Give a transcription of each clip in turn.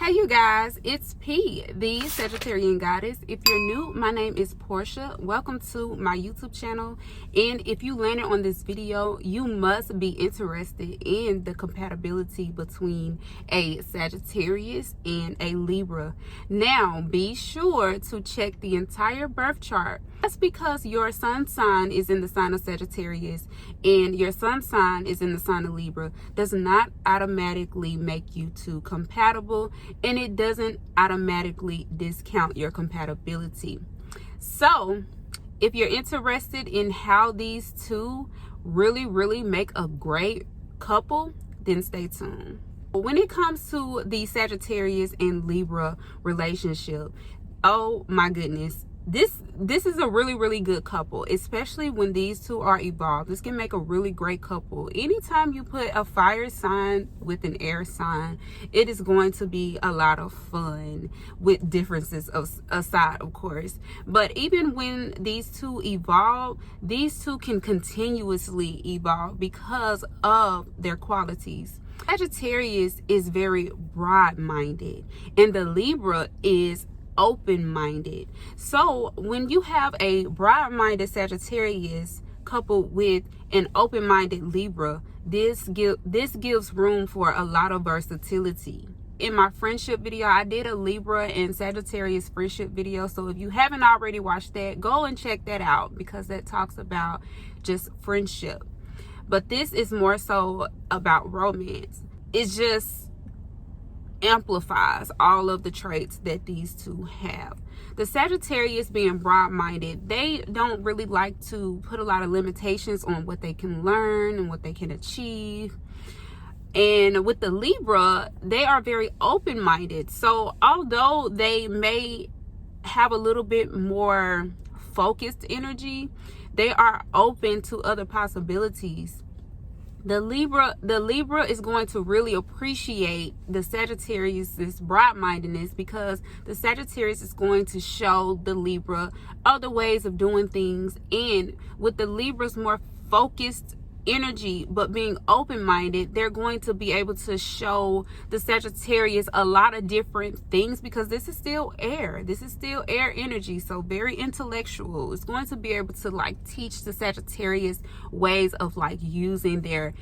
Hey you guys, it's P, the Sagittarian Goddess. If you're new, my name is Portia. Welcome to my YouTube channel. And if you landed on this video, you must be interested in the compatibility between a Sagittarius and a Libra. Now, be sure to check the entire birth chart. That's because your sun sign is in the sign of Sagittarius and your sun sign is in the sign of Libra does not automatically make you two compatible, and it doesn't automatically discount your compatibility. So if you're interested in how these two really make a great couple, then stay tuned. When it comes to the Sagittarius and Libra relationship, oh my goodness, this is a really good couple, especially when these two are evolved. This can make a really great couple. Anytime you put a fire sign with an air sign, it is going to be a lot of fun, with differences aside, of course. But even when these two evolve, these two can continuously evolve because of their qualities. Sagittarius is very broad-minded and the Libra is open-minded. So when you have a broad-minded Sagittarius coupled with an open-minded Libra, this gives room for a lot of versatility. In my friendship video, I did a Libra and Sagittarius friendship video, so if you haven't already watched that, go and check that out because that talks about just friendship. But this is more so about romance. It's just amplifies all of the traits that these two have. The Sagittarius, being broad-minded, they don't really like to put a lot of limitations on what they can learn and what they can achieve. And with the Libra, they are very open-minded. So although they may have a little bit more focused energy, they are open to other possibilities. The Libra is going to really appreciate the Sagittarius' broad-mindedness because the Sagittarius is going to show the Libra other ways of doing things. And with the Libra's more focused energy but being open-minded, they're going to be able to show the Sagittarius a lot of different things because this is still air. This is still air energy, so very intellectual. It's going to be able to like teach the Sagittarius ways of like using their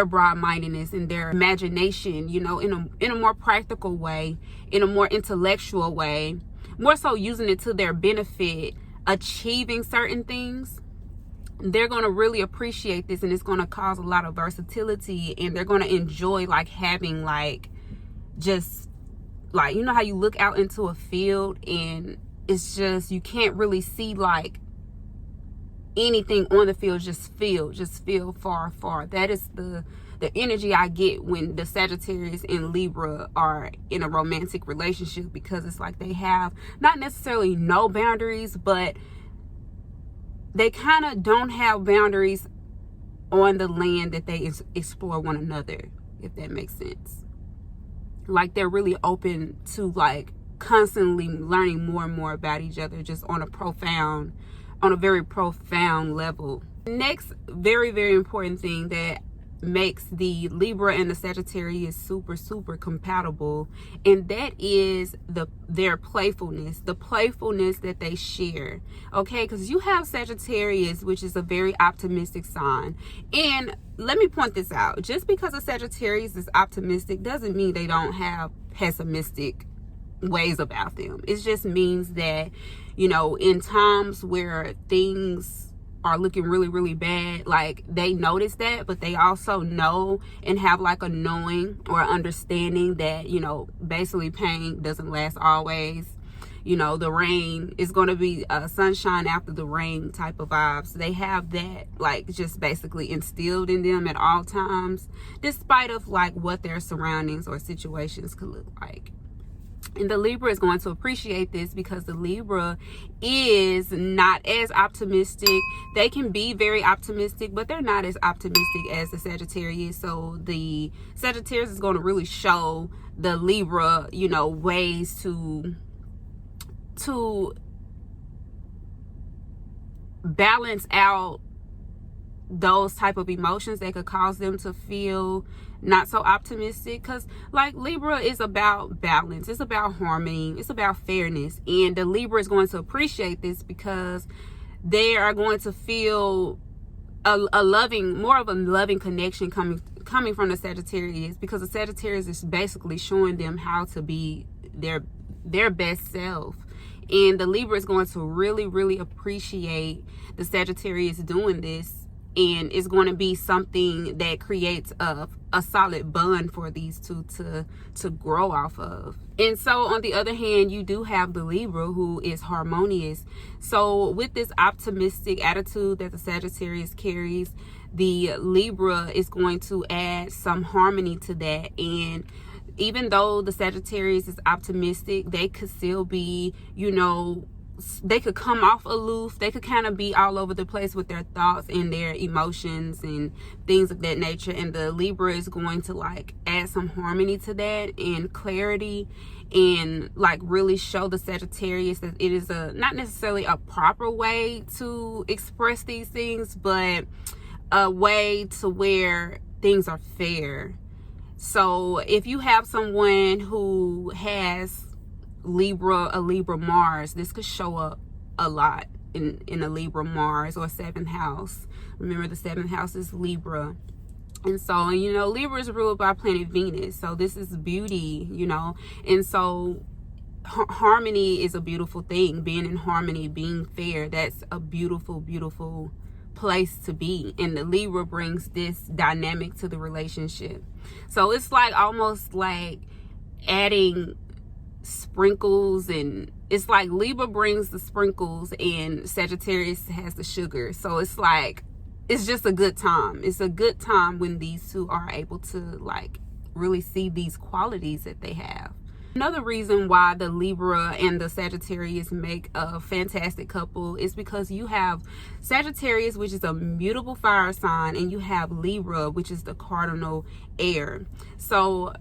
broad-mindedness and their imagination, you know, in a more practical way, in a more intellectual way, more so using it to their benefit, achieving certain things. They're going to really appreciate this, and it's going to cause a lot of versatility, and they're going to enjoy like having like just like, you know how you look out into a field and it's just, you can't really see like anything on the field, just feel far. That is the energy I get when the Sagittarius and Libra are in a romantic relationship, because it's like they have not necessarily no boundaries, but they kind of don't have boundaries on the land that they explore one another, if that makes sense. Like they're really open to like constantly learning more and more about each other, just on a very profound level. Next, very important thing that makes the Libra and the Sagittarius super compatible, and that is their playfulness, the playfulness that they share. Okay, because you have Sagittarius, which is a very optimistic sign, and let me point this out, just because a Sagittarius is optimistic doesn't mean they don't have pessimistic ways about them. It just means that, you know, in times where things are looking really bad, like they notice that, but they also know and have like a knowing or understanding that, you know, basically pain doesn't last always. You know, the rain is going to be sunshine after the rain type of vibes. They have that like just basically instilled in them at all times, despite of like what their surroundings or situations could look like. And the Libra is going to appreciate this because the Libra is not as optimistic. They can be very optimistic, but they're not as optimistic as the Sagittarius. So the Sagittarius is going to really show the Libra, you know, ways to balance out those type of emotions that could cause them to feel not so optimistic, because like Libra is about balance, it's about harmony, it's about fairness, and the Libra is going to appreciate this because they are going to feel more of a loving connection coming from the Sagittarius, because the Sagittarius is basically showing them how to be their best self. And the Libra is going to really appreciate the Sagittarius doing this, and it's going to be something that creates a solid bond for these two to grow off of. And so on the other hand, you do have the Libra, who is harmonious. So with this optimistic attitude that the Sagittarius carries, the Libra is going to add some harmony to that. And even though the Sagittarius is optimistic, they could still be, they could come off aloof. They could kind of be all over the place with their thoughts and their emotions and things of that nature. And the Libra is going to like add some harmony to that and clarity, and like really show the Sagittarius that it is not necessarily a proper way to express these things, but a way to where things are fair. So if you have someone who has a Libra Mars, this could show up a lot in a Libra Mars or 7th house. Remember, the 7th house is Libra. And so, Libra is ruled by planet Venus. So this is beauty, and so harmony is a beautiful thing. Being in harmony, being fair, that's a beautiful place to be. And the Libra brings this dynamic to the relationship. So it's like almost like adding sprinkles, and it's like Libra brings the sprinkles and Sagittarius has the sugar. So it's like, it's just a good time. It's a good time when these two are able to like really see these qualities that they have. Another reason why the Libra and the Sagittarius make a fantastic couple is because you have Sagittarius, which is a mutable fire sign, and you have Libra, which is the cardinal air. So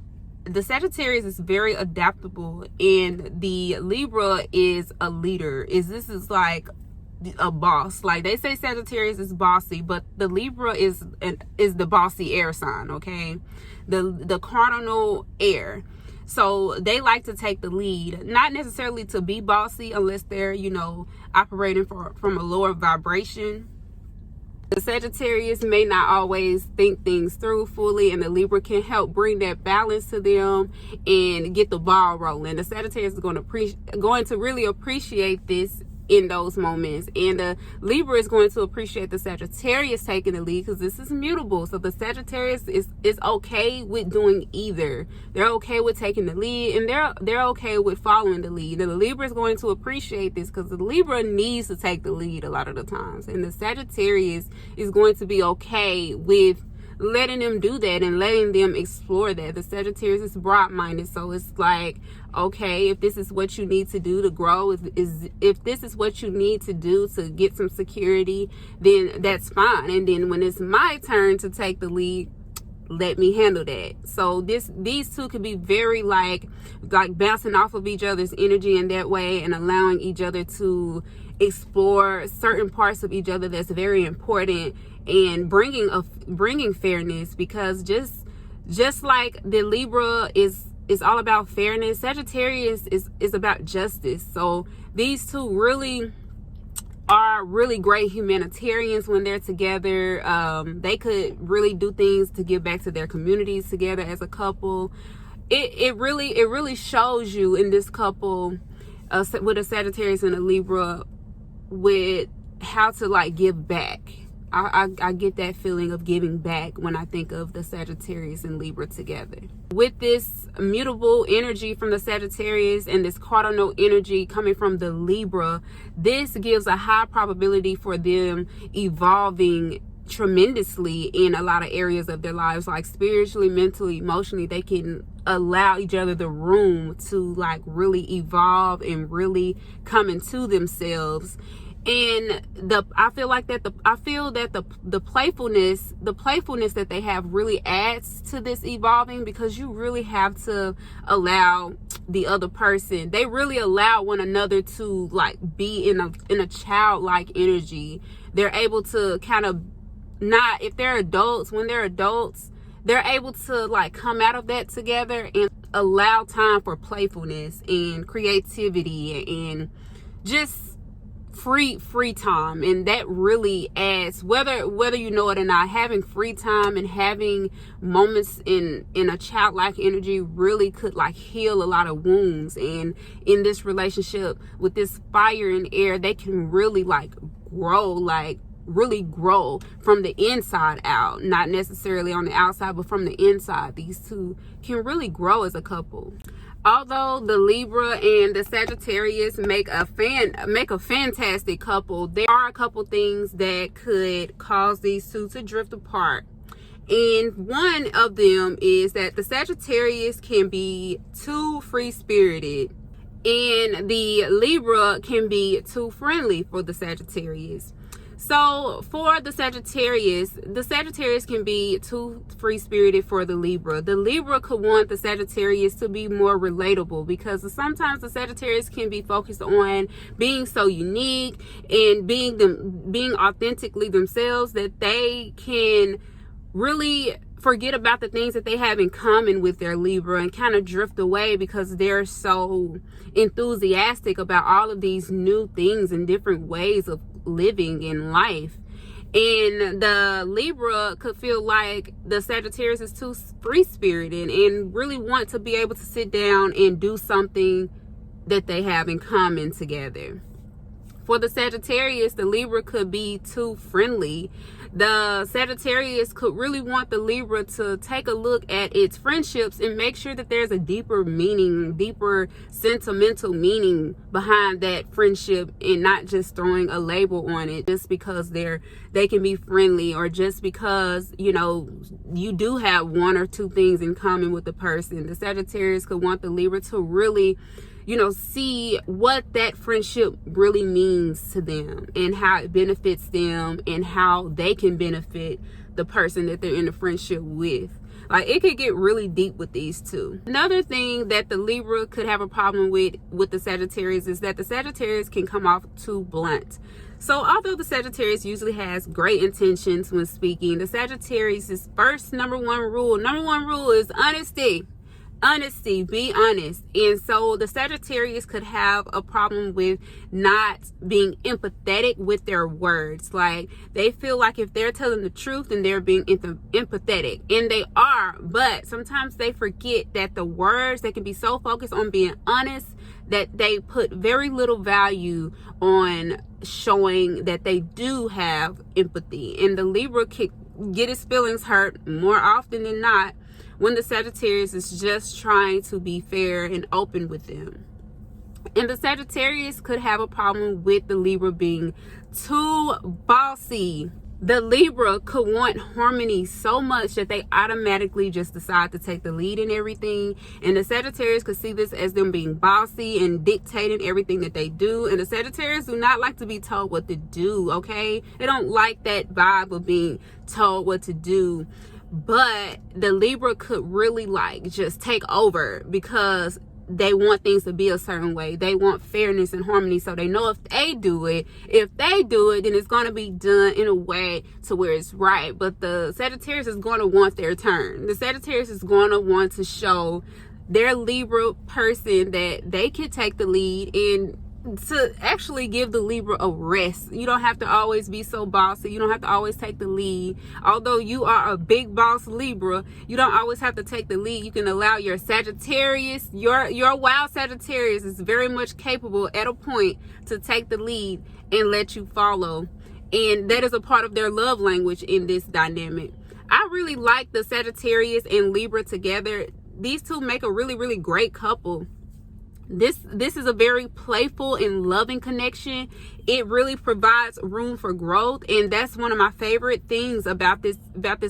the Sagittarius is very adaptable, and the Libra is a leader. This is like a boss. Like they say Sagittarius is bossy, but the Libra is the bossy air sign, okay? The cardinal air. So they like to take the lead, not necessarily to be bossy unless they're, operating from a lower vibration. The Sagittarius may not always think things through fully, and the Libra can help bring that balance to them and get the ball rolling. The Sagittarius is going to really appreciate this in those moments, and the Libra is going to appreciate the Sagittarius taking the lead, because this is mutable. So the Sagittarius is okay with doing either. They're okay with taking the lead, and they're okay with following the lead. And the Libra is going to appreciate this because the Libra needs to take the lead a lot of the times, and the Sagittarius is going to be okay with letting them do that and letting them explore that. The Sagittarius is broad-minded, so it's like, okay, if this is what you need to do to grow, if this is what you need to do to get some security, then that's fine. And then when it's my turn to take the lead, let me handle that. So these two could be very like bouncing off of each other's energy in that way, and allowing each other to explore certain parts of each other that's very important, and bringing fairness, because just like the Libra is all about fairness, Sagittarius is about justice. So these two really are really great humanitarians when they're together. They could really do things to give back to their communities together as a couple. It really shows you in this couple with a Sagittarius and a Libra with how to like give back. I get that feeling of giving back when I think of the Sagittarius and Libra together. With this mutable energy from the Sagittarius and this cardinal energy coming from the Libra, this gives a high probability for them evolving tremendously in a lot of areas of their lives, like spiritually, mentally, emotionally. They can allow each other the room to like really evolve and really come into themselves. And I feel that the playfulness that they have really adds to this evolving, because you really have to allow the other person. They really allow one another to like be in a childlike energy. They're able to kind of not, if they're adults, when they're adults, they're able to like come out of that together and allow time for playfulness and creativity and just free time. And that really adds, whether you know it or not, having free time and having moments in a childlike energy really could like heal a lot of wounds. And in this relationship with this fire and air, they can really like really grow from the inside out, not necessarily on the outside, but from the inside. These two can really grow as a couple. Although the Libra and the Sagittarius make a fantastic couple, there are a couple things that could cause these two to drift apart. And one of them is that the Sagittarius can be too free-spirited and the Libra can be too friendly for the Sagittarius. So for the Sagittarius can be too free-spirited for the Libra. The Libra could want the Sagittarius to be more relatable, because sometimes the Sagittarius can be focused on being so unique and being authentically themselves that they can really forget about the things that they have in common with their Libra and kind of drift away because they're so enthusiastic about all of these new things and different ways of living in life. And the Libra could feel like the Sagittarius is too free-spirited and really want to be able to sit down and do something that they have in common together. For the Sagittarius, the Libra could be too friendly. The Sagittarius could really want the Libra to take a look at its friendships and make sure that there's a deeper meaning, deeper sentimental meaning behind that friendship, and not just throwing a label on it just because they can be friendly, or just because, you know, you do have one or two things in common with the person. The Sagittarius could want the Libra to really, you know, see what that friendship really means to them and how it benefits them and how they can benefit the person that they're in a friendship with. Like, it could get really deep with these two. Another thing that the Libra could have a problem with the Sagittarius is that the Sagittarius can come off too blunt. So although the Sagittarius usually has great intentions when speaking, the Sagittarius' number one rule is honesty. Honesty, be honest. And so the Sagittarius could have a problem with not being empathetic with their words. Like, they feel like if they're telling the truth, then they're being empathetic, and they are, but sometimes they forget that the words, they can be so focused on being honest that they put very little value on showing that they do have empathy. And the Libra can get his feelings hurt more often than not when the Sagittarius is just trying to be fair and open with them. And the Sagittarius could have a problem with the Libra being too bossy. The Libra could want harmony so much that they automatically just decide to take the lead in everything. And the Sagittarius could see this as them being bossy and dictating everything that they do. And the Sagittarius do not like to be told what to do, okay? They don't like that vibe of being told what to do. But the Libra could really like just take over because they want things to be a certain way. They want fairness and harmony. So they know if they do it, then it's going to be done in a way to where it's right. But the Sagittarius is going to want their turn. The Sagittarius is going to want to show their Libra person that they can take the lead and to actually give the Libra a rest. You don't have to always be so bossy. You don't have to always take the lead. Although you are a big boss Libra, you don't always have to take the lead. You can allow your Sagittarius, your wild Sagittarius is very much capable at a point to take the lead and let you follow. And that is a part of their love language in this dynamic. I really like the Sagittarius and Libra together. These two make a really, really great couple. This is a very playful and loving connection. It really provides room for growth, and that's one of my favorite things about this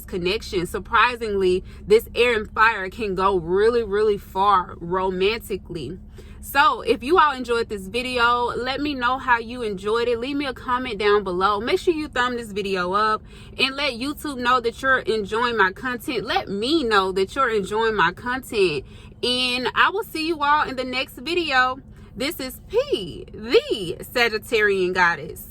connection. Surprisingly, this air and fire can go really, really far romantically. So if you all enjoyed this video, let me know how you enjoyed it. Leave me a comment down below. Make sure you thumb this video up and let YouTube know that you're enjoying my content. Let me know that you're enjoying my content. And I will see you all in the next video. This is P, the Sagittarian Goddess.